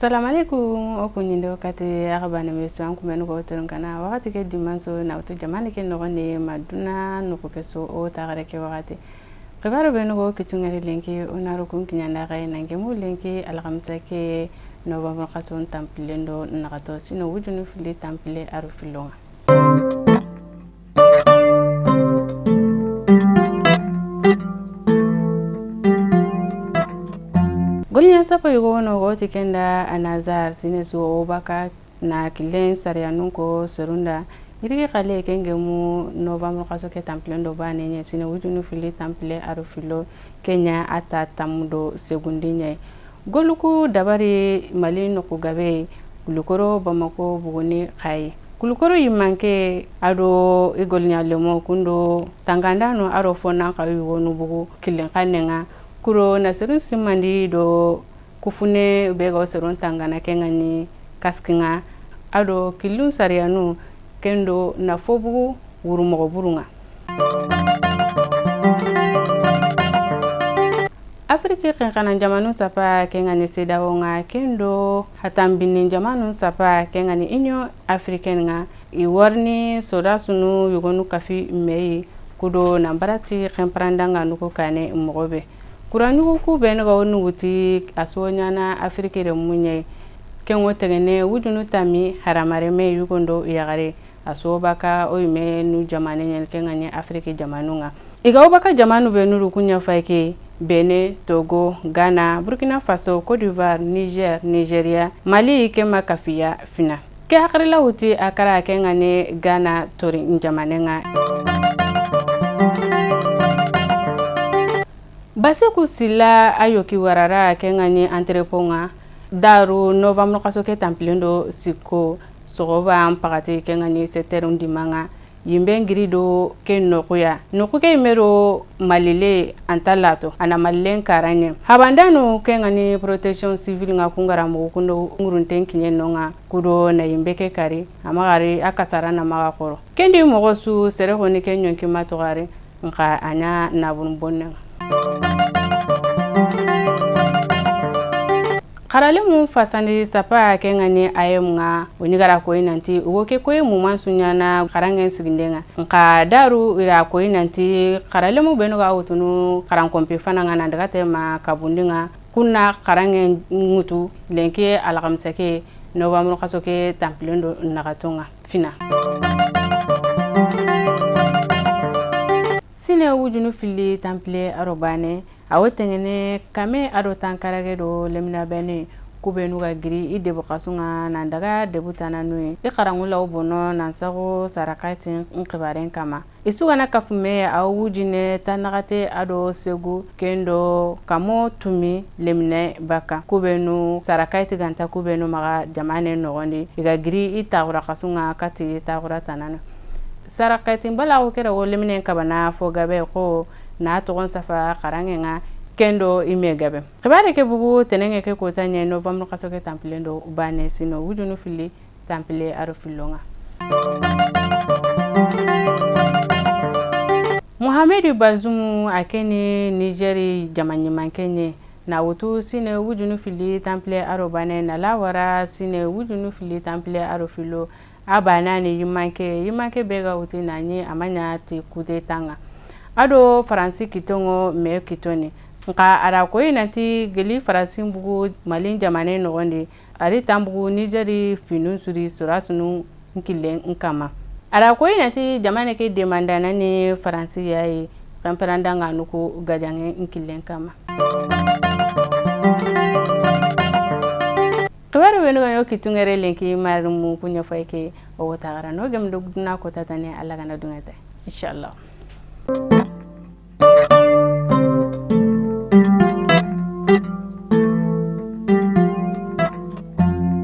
Assalamu alaikum o kunyindo kati akabana meso anku menu go terun kana wakati ke dimanso na utu jamani ke no ne maduna no ko keso o tagare ke wakati qibaro benu go kitungari lenki onaro kun kinyanda kay nange mu lenki alhamsa ke no baba qason tampilendo nagato sino wujunu fili tampile aru filonga Golnya sapo yugo no go tikenda anazar sinesu obaka na kilen sarianun ko serunda irige kale kengemu no bamu kaso ke tamplendo bane nye sine wujunu fili tample aru filo Kenya ata tamudo segundinya goluku dabari mali no ko gabe gulukoro bamako buguni kai gulukoro yimanke ado igolnya lemo kundo tangandano aro fona ka yugo no bugu kilen kanenga kuro na serun simandi do kufune bega serun tangana kengani kaskinga ado kilun sarianu kendo na fobu wurumo burunga Afrika kana jamanu sapa kengani sedawonga kendo hatambini jamanu sapa kengani inyo africaine nga iwarni sodasunu yugonu kafi mei kudo nambarati kemprandanga nuko kane mogobe kuranu ku benga onuguti asonyana Afrika re munye kenwo tegene wujunu tami haramare me yugondo yagare asobaka oyime nu jamane nyel kengani Afrika jamanunga igawbaka jamanu benuru kunya faike Benin, Togo, Ghana, Burkina Faso, Côte d'Ivoire, Niger, Nigeria, Mali kema kafia fina ke akrila uti akara kengani Ghana tori njamanenga Basi kusila ayoki warara kengani entreponga daru novembre kasoke tamplindo siko sogoba ampagati kengani seterundi manga yimbengiri do ken nokuya nokuke mero malile antalato ana malilen karanye habandano kengani protection civil nga kungara mo kundo ngurunten kinyenonga kudo na yimbeke kari amagari akasara na magakoro kendi mogosu sere honi kenyonki matogare nka anya nabun bonnenga Karale mu fasani sapa kengani ayemnga onigara ko inanti woke ko mu mansunyana karangen sigindenga nka daru ira ko inanti karale mu benu ga utunu karan kompe fananga nandaga tema kabundinga kunna karangen ngutu lenke algamsake no bamu kasoke tamplendo nagatonga fina Sine wujunu fili tample arobane awotengene kame ado tankarage do lemna bene kubenu ga giri ide bokasunga nandaga debutana nui ikarangula obono nansago sarakati nkibaren kama isugana kafume awujine tanagate ado segu kendo kamo tumi lemne baka kubenu sarakati ganta kubenu maga jamane nogondi iga giri itagura kasunga kati itagura tanana sarakati mbala okera wo lemne kabana fogabe ko na togon safa karangenga kendo imegabe kibare ke bugu tenenge ke kotanye novembre kasoke tampilendo bane sino wujunu fili tampile aro filonga Mohamed Bazoum akene Nigeri jamani mankenye na wutu sine wujunu fili tampile aro bane na lawara sine wujunu fili tampile aro filo abana ni yimanke bega wuti nani amanya ti kude tanga ado faransi kitongo me kitoni nka ara ko inati geli faransi bugu malin jamane no wonde ari tambugu Nigeri finun suri surasunu nkilen nkama ara ko inati jamane ke demandana ni faransi yayi kamperanda nganuko gajange nkilen kama Kwaro wenu yo kitungere lenki marumu kunya faike o tagara no gem do na ko tatane alla gana dungata inshallah